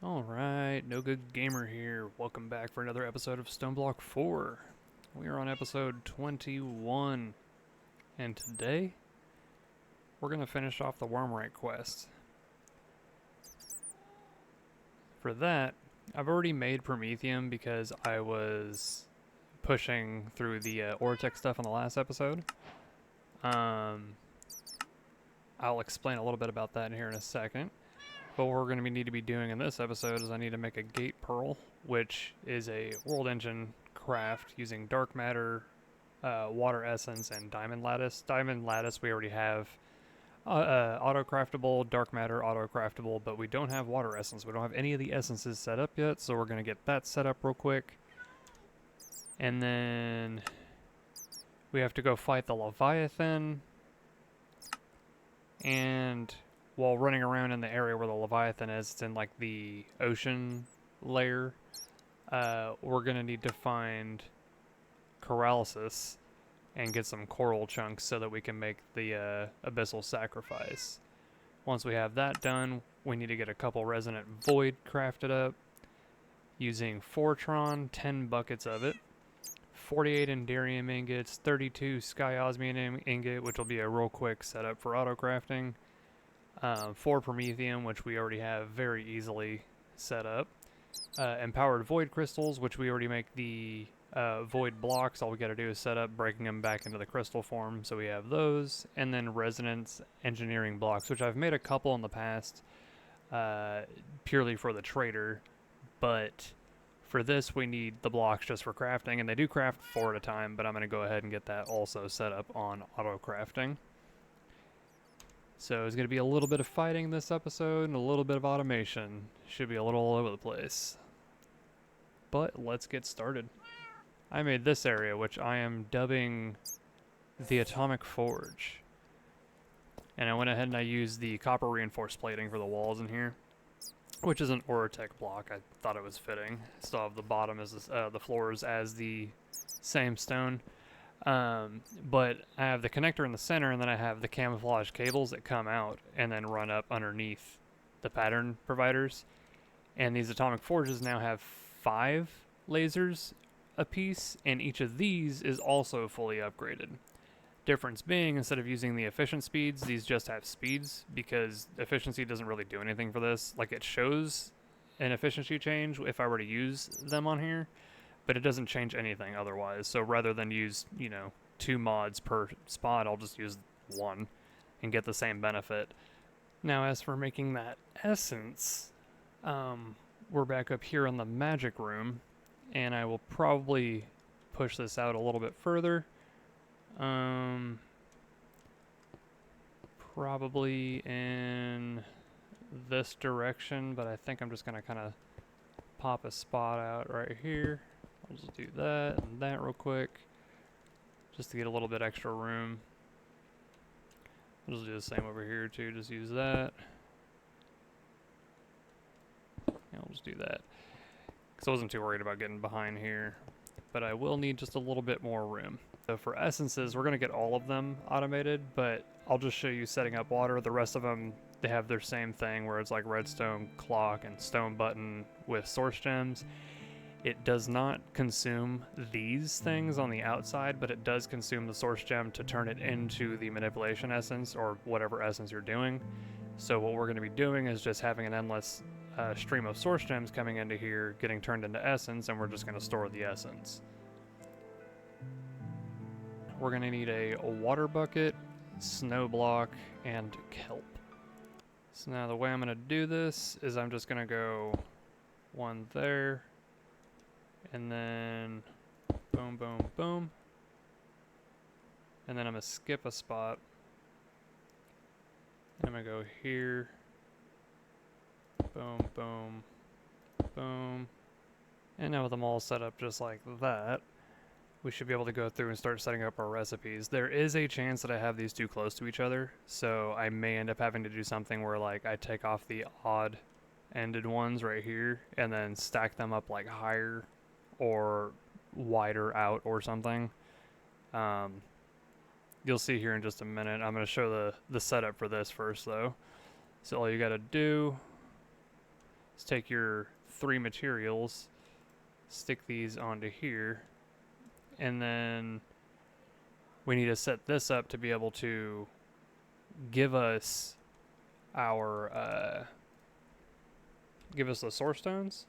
Alright, NoGoodGamer here. Welcome back for another episode of Stoneblock 4. We are on episode 21. And today, we're going to finish off the Wormrite quest. For that, I've already made Promethium because I was pushing through the Ortec stuff on the last episode. I'll explain a little bit about that here in a second. But what we're going to need to be doing in this episode is I need to make a gate pearl, which is a world engine craft using dark matter, water essence, and diamond lattice. Diamond lattice we already have auto-craftable, dark matter auto-craftable, but we don't have water essence. We don't have any of the essences set up yet, so we're going to get that set up real quick. And then we have to go fight the Leviathan. And while running around in the area where the Leviathan is, it's in like the ocean layer, we're going to need to find Corallysis and get some coral chunks so that we can make the abyssal sacrifice. Once we have that done, we need to get a couple resonant void crafted up using Fortron, 10 buckets of it, 48 Enderium ingots, 32 sky osmium ingot, which will be a real quick setup for auto crafting, 4 Promethium, which we already have very easily set up, empowered void crystals, which we already make the void blocks. All we got to do is set up breaking them back into the crystal form, so we have those, and then resonance engineering blocks, which I've made a couple in the past purely for the trader, but for this we need the blocks just for crafting, and they do craft 4 at a time, but I'm going to go ahead and get that also set up on auto crafting. So there's going to be a little bit of fighting this episode and a little bit of automation. Should be a little all over the place. But let's get started. I made this area, which I am dubbing the Atomic Forge. And I went ahead and I used the copper reinforced plating for the walls in here, which is an Ortec block. I thought it was fitting. Still have the bottom as the floors as the same stone. But I have the connector in the center, and then I have the camouflage cables that come out and then run up underneath the pattern providers. And these atomic forges now have 5 lasers a piece, and each of these is also fully upgraded. Difference being, instead of using the efficient speeds, these just have speeds, because efficiency doesn't really do anything for this. Like, it shows an efficiency change if I were to use them on here, but it doesn't change anything otherwise. So rather than use, 2 mods per spot, I'll just use 1 and get the same benefit. Now, as for making that essence, we're back up here in the magic room, and I will probably push this out a little bit further. Probably in this direction, but I think I'm just going to kind of pop a spot out right here. I'll just do that and that real quick, just to get a little bit extra room. I'll just do the same over here too, just use that. Yeah, I'll just do that, because I wasn't too worried about getting behind here, but I will need just a little bit more room. So for essences, we're going to get all of them automated, but I'll just show you setting up water. The rest of them, they have their same thing, where it's like redstone clock and stone button with source gems. It does not consume these things on the outside, but it does consume the source gem to turn it into the manipulation essence, or whatever essence you're doing. So what we're going to be doing is just having an endless stream of source gems coming into here, getting turned into essence, and we're just going to store the essence. We're going to need a water bucket, snow block, and kelp. So now the way I'm going to do this is I'm just going to go 1 there, and then boom, boom, boom. And then I'm going to skip a spot. And I'm going to go here. Boom, boom, boom. And now with them all set up just like that, we should be able to go through and start setting up our recipes. There is a chance that I have these too close to each other, so I may end up having to do something where, like, I take off the odd ended ones right here and then stack them up like higher or wider out or something. You'll see here in just a minute. I'm going to show the setup for this first, though. So all you got to do is take your 3 materials, stick these onto here, and then we need to set this up to be able to give us our give us the source stones,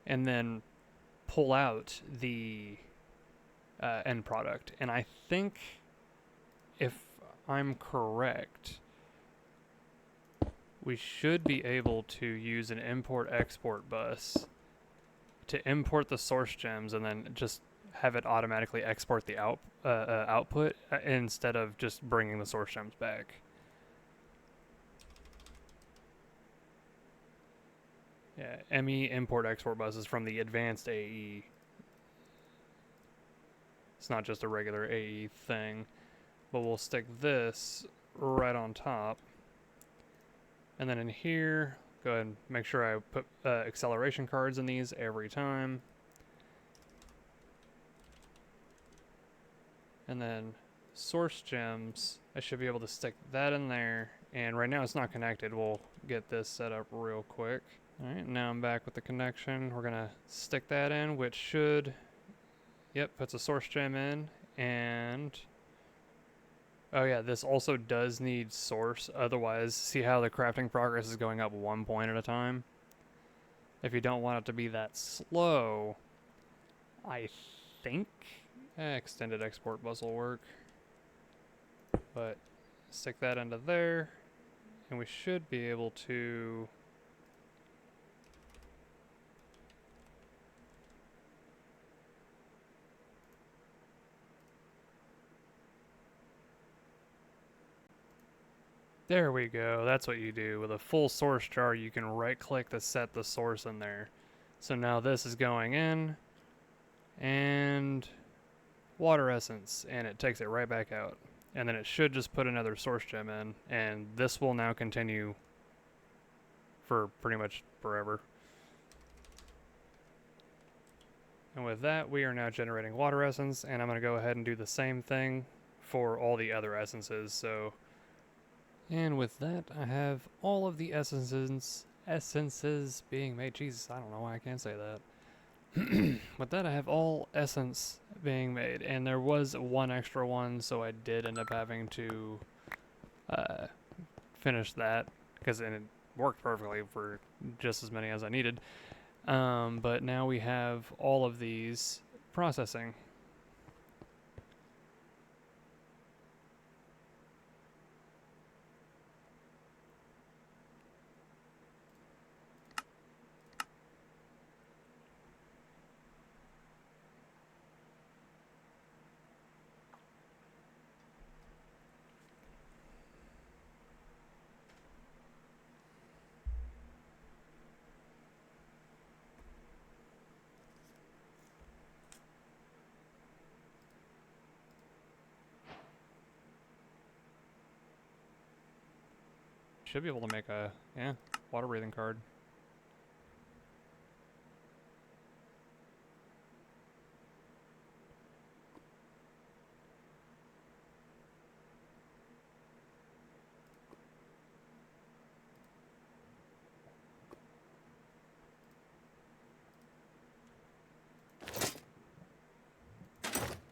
and then pull out the end product. And I think, if I'm correct, we should be able to use an import-export bus to import the source gems and then just have it automatically export the output instead of just bringing the source gems back. Yeah, ME import-export bus is from the advanced AE. It's not just a regular AE thing. But we'll stick this right on top. And then in here, go ahead and make sure I put acceleration cards in these every time. And then source gems, I should be able to stick that in there. And right now it's not connected. We'll get this set up real quick. All right, now I'm back with the connection. We're gonna stick that in, which should, yep, puts a source gem in. And oh yeah, this also does need source. Otherwise, see how the crafting progress is going up 1 point at a time? If you don't want it to be that slow, I think extended export bus will work. But stick that into there, and we should be able to there we go. That's what you do. With a full source jar, you can right click to set the source in there. So now this is going in, and water essence, and it takes it right back out. And then it should just put another source gem in, and this will now continue for pretty much forever. And with that, we are now generating water essence, and I'm going to go ahead and do the same thing for all the other essences. So, and with that, I have all of the essences being made. Jesus, I don't know why I can't say that. With that, I have all essence being made, and there was one extra one, so I did end up having to finish that, because it worked perfectly for just as many as I needed. But now we have all of these processing. Should be able to make a, yeah, water breathing card.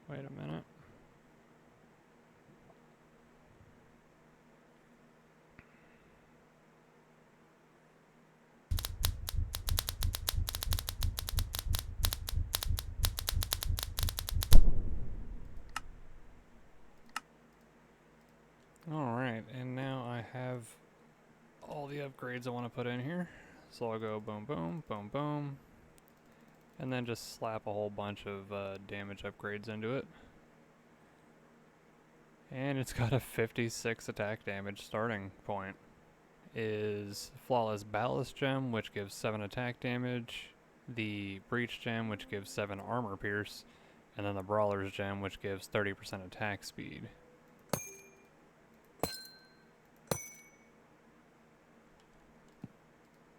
Wait a minute. Alright, and now I have all the upgrades I want to put in here. So I'll go boom, boom, boom, boom. And then just slap a whole bunch of damage upgrades into it. And it's got a 56 attack damage starting point. Is Flawless Ballast Gem, which gives 7 attack damage. The Breach Gem, which gives 7 armor pierce. And then the Brawler's Gem, which gives 30% attack speed.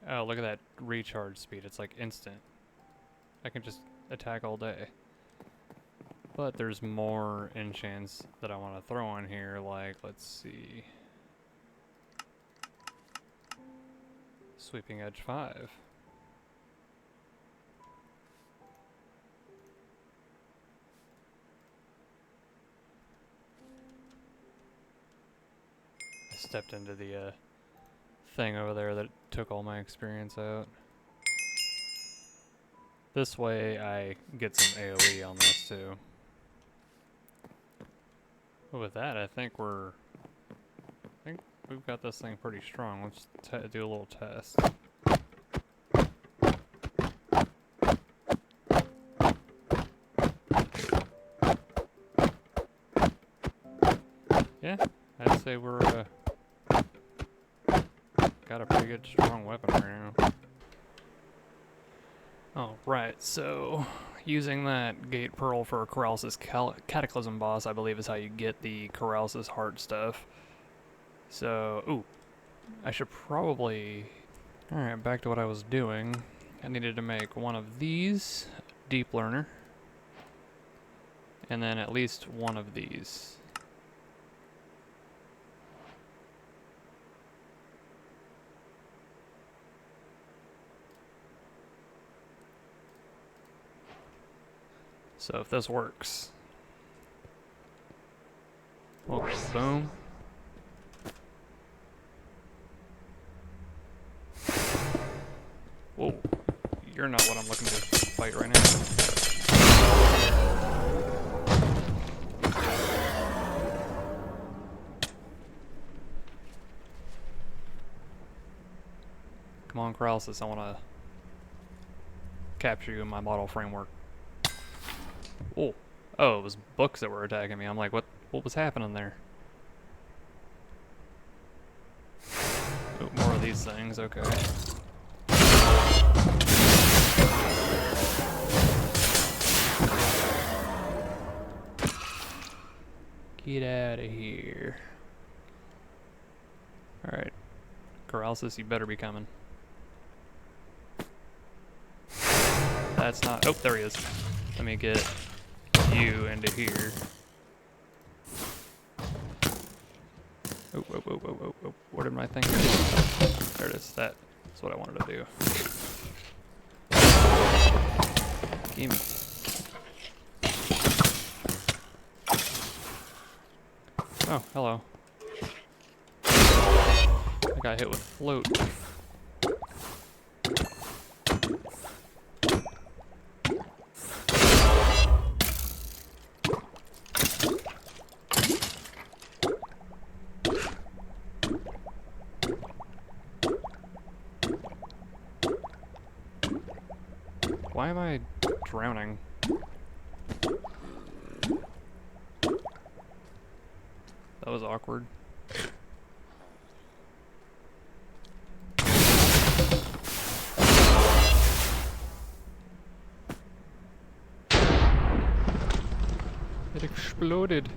Oh, look at that recharge speed. It's like instant. I can just attack all day. But there's more enchants that I want to throw on here, like, let's see. Sweeping Edge 5. I stepped into the thing over there that took all my experience out. This way I get some AoE on this too. But with that, I think we've got this thing pretty strong. Let's do a little test. Yeah, I'd say we're got a pretty good strong weapon right now. Oh, right, so using that Gate Pearl for Corrales' Cataclysm boss, I believe is how you get the Corrales' heart stuff. So, ooh, I should probably... Alright, back to what I was doing. I needed to make one of these, Deep Learner, and then at least one of these. So if this works, we'll go boom. Whoa, you're not what I'm looking to fight right now. Come on, Corrales, I want to capture you in my model framework. Oh, oh, it was books that were attacking me. I'm like, what was happening there? Oh, more of these things, okay. Get out of here. Alright. Corrales, you better be coming. That's not... Oh, there he is. Let me get you into here. Oh, oh, oh, oh, oh, oh. Where did my thing go? There it is. That's what I wanted to do. Gimme. Oh, hello. I got hit with float. Why am I drowning? That was awkward. It exploded.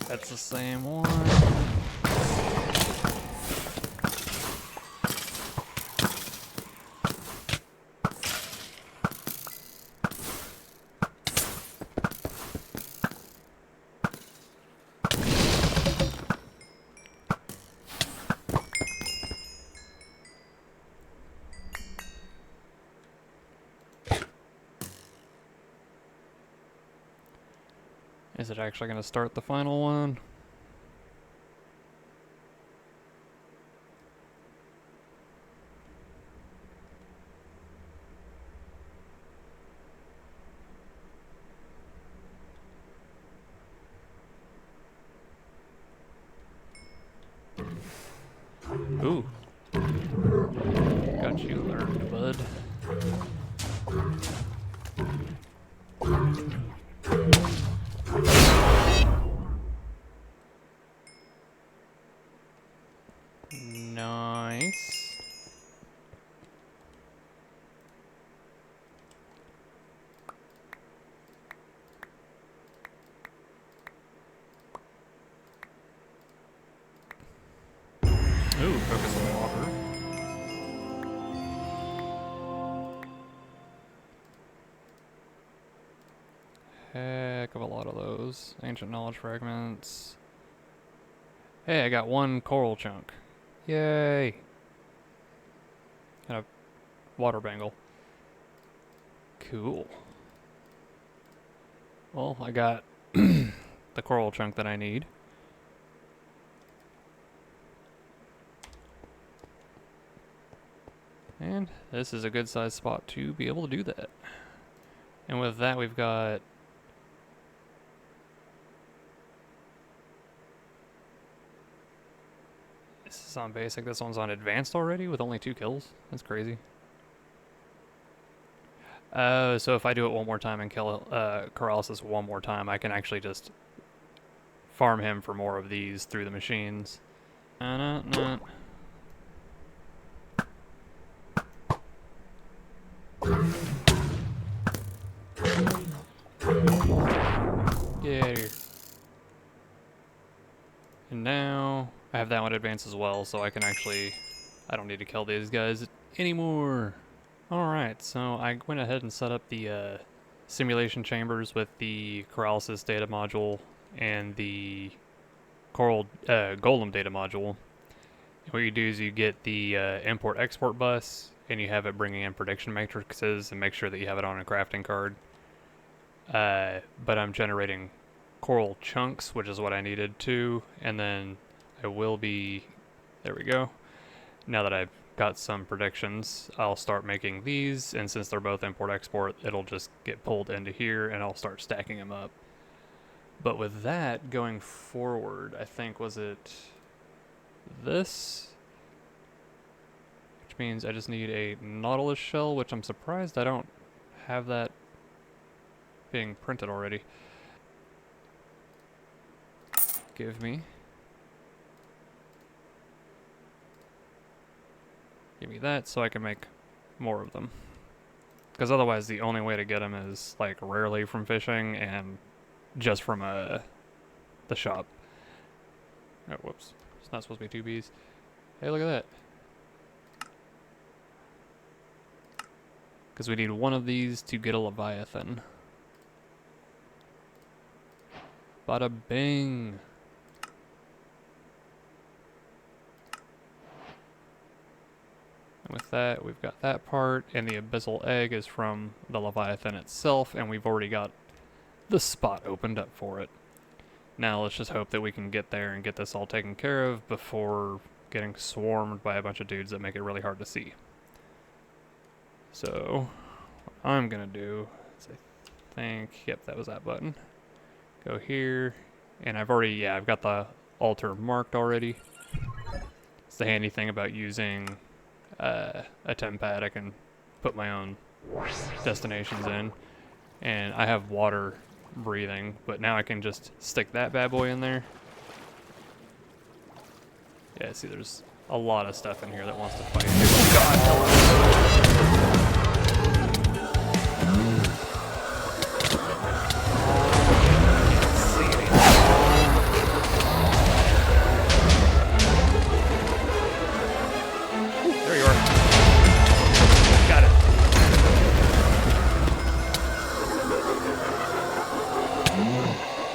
That's the same one. Is it actually going to start the final one? Ooh. Got you learned, bud. Nice. Ooh, focus on water. Heck of a lot of those. Ancient knowledge fragments. Hey, I got one coral chunk. Yay! And a water bangle. Cool. Well, I got the coral chunk that I need. And this is a good sized spot to be able to do that. And with that, we've got... This is on basic. This one's on advanced already with only 2 kills. That's crazy. So if I do it one more time and kill Corellisis one more time, I can actually just farm him for more of these through the machines. Get out of here. And now I have that one advanced as well, so I can actually... I don't need to kill these guys anymore. Alright, so I went ahead and set up the simulation chambers with the Corellisis data module and the Coral Golem data module. And what you do is you get the import-export bus, and you have it bringing in prediction matrices and make sure that you have it on a crafting card. But I'm generating coral chunks, which is what I needed too, and then I will be... There we go. Now that I've got some predictions, I'll start making these, and since they're both import-export, it'll just get pulled into here, and I'll start stacking them up. But with that, going forward, I think, was it this? Which means I just need a Nautilus shell, which I'm surprised I don't have that being printed already. Give me that so I can make more of them. Because otherwise the only way to get them is like rarely from fishing and just from the shop. Oh, whoops. It's not supposed to be 2 bees. Hey, look at that. Because we need one of these to get a Leviathan. Bada bing. And with that, we've got that part, and the abyssal egg is from the Leviathan itself, and we've already got the spot opened up for it. Now let's just hope that we can get there and get this all taken care of before getting swarmed by a bunch of dudes that make it really hard to see. So, what I'm gonna do is I think, yep, that was that button. Go here, and I've already, yeah, I've got the altar marked already. It's the handy thing about using a TemPad. I can put my own destinations in, and I have water breathing, but now I can just stick that bad boy in there. Yeah, see, there's a lot of stuff in here that wants to fight. Oh God!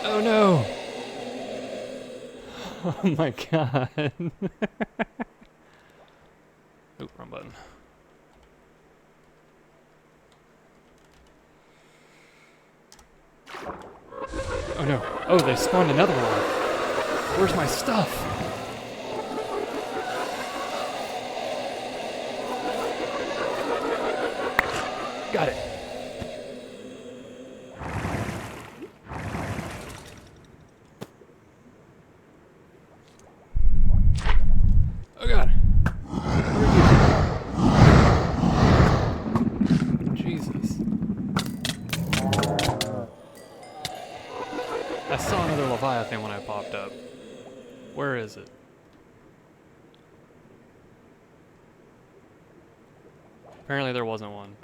Oh no! Oh my god. Oop, wrong button. Oh no. Oh, they spawned another one. Where's my stuff? Got it. Oh god. Leviathan when I popped up. Where is it? Apparently there wasn't one.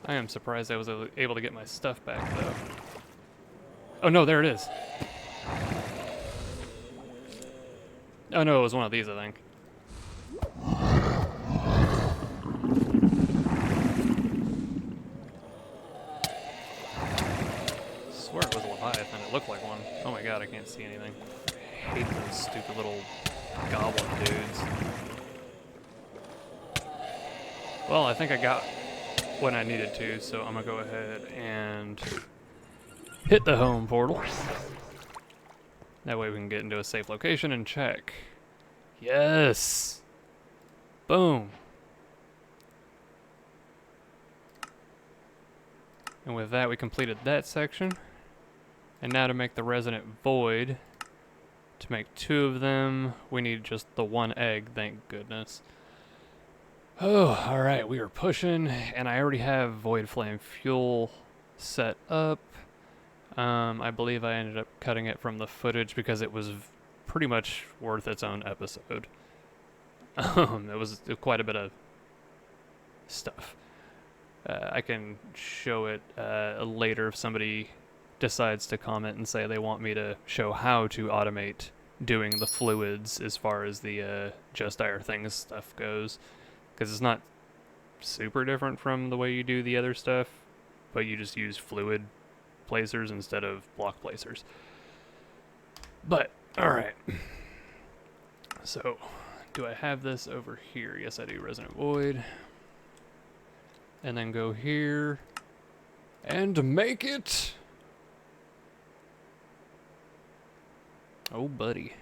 I am surprised I was able to get my stuff back, though. Oh no, there it is. Oh no, it was one of these, I think. I swear it was a Leviathan. It looked like one. Oh my god, I can't see anything. I hate those stupid little goblin dudes. Well, I think I got what I needed to, so I'm gonna go ahead and hit the home portal. That way we can get into a safe location and check. Yes! Boom! And with that, we completed that section. And now to make the Resonant Void, to make 2 of them, we need just the 1 egg, thank goodness. Oh, alright, we are pushing, and I already have Void Flame Fuel set up. I believe I ended up cutting it from the footage because it was pretty much worth its own episode. It was quite a bit of stuff. I can show it later if somebody decides to comment and say they want me to show how to automate doing the fluids as far as the Just Dire Things stuff goes. Because it's not super different from the way you do the other stuff, but you just use fluid placers instead of block placers. But, alright. So, do I have this over here? Yes, I do. Resonant Void. And then go here and make it. Oh, buddy.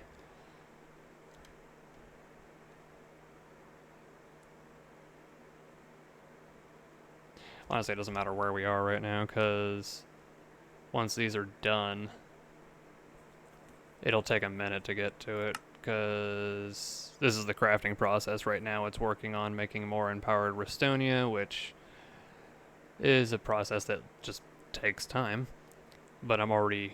Honestly, it doesn't matter where we are right now, because once these are done, it'll take a minute to get to it, because this is the crafting process right now. It's working on making more empowered Restonia, which is a process that just takes time. But I'm already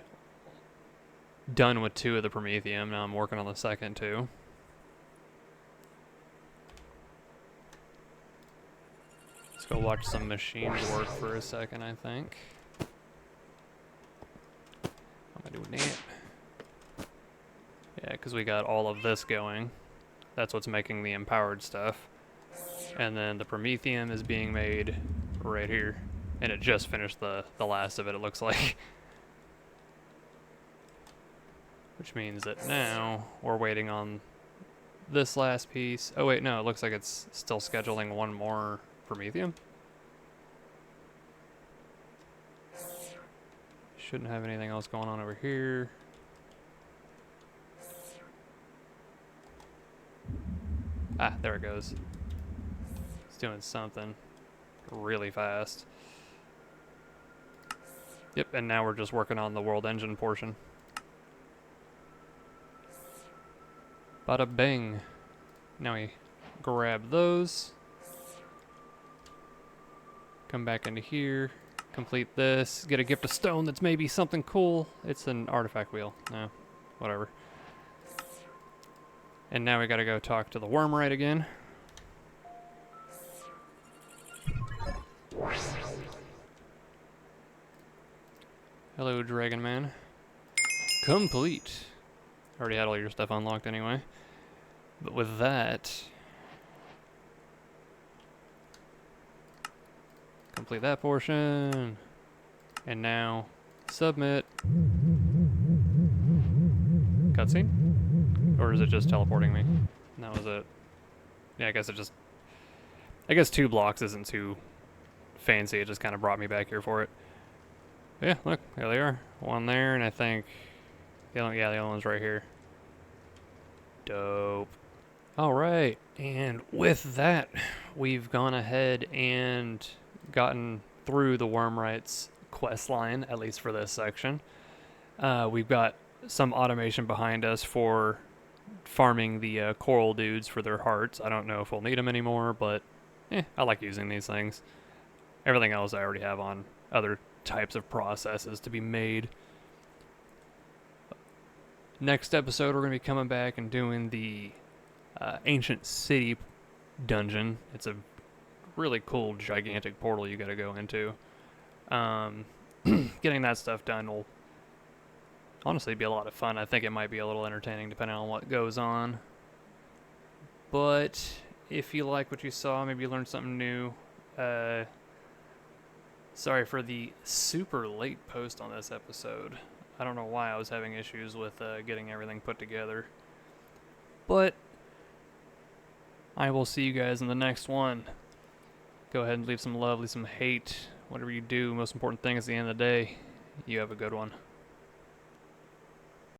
done with 2 of the Promethium. Now I'm working on the second 2. Let's go watch some machines work for a second, I think. How am I doing that? Yeah, because we got all of this going. That's what's making the empowered stuff. And then the Promethium is being made right here. And it just finished the last of it, it looks like. Which means that now we're waiting on this last piece. Oh wait, no, it looks like it's still scheduling 1 more Promethium. Shouldn't have anything else going on over here. Ah, there it goes. It's doing something really fast. Yep, and now we're just working on the world engine portion. Bada bing. Now we grab those. Come back into here. Complete this. Get a gift of stone that's maybe something cool. It's an artifact wheel. No, whatever. And now we gotta go talk to the Wormrite again. Hello, Dragon Man. Complete. Already had all your stuff unlocked anyway. But with that, complete that portion. And now, submit. Cutscene? Or is it just teleporting me? And that was it. Yeah, I guess it just... I guess 2 blocks isn't too fancy. It just kind of brought me back here for it. But yeah, look, there they are. 1 there, and I think... the other one's right here. Dope. Alright, and with that, we've gone ahead and gotten through the Wormrite's quest line, at least for this section. We've got some automation behind us for farming the coral dudes for their hearts. I don't know if we'll need them anymore, but I like using these things. Everything else I already have on other types of processes to be made. Next episode, we're going to be coming back and doing the ancient city dungeon. It's a really cool, gigantic portal you got to go into. Getting that stuff done will honestly be a lot of fun. I think it might be a little entertaining depending on what goes on. But if you like what you saw, maybe you learned something new. Sorry for the super late post on this episode. I don't know why I was having issues with getting everything put together. But I will see you guys in the next one. Go ahead and leave some love, leave some hate, whatever you do. Most important thing is, at the end of the day, you have a good one.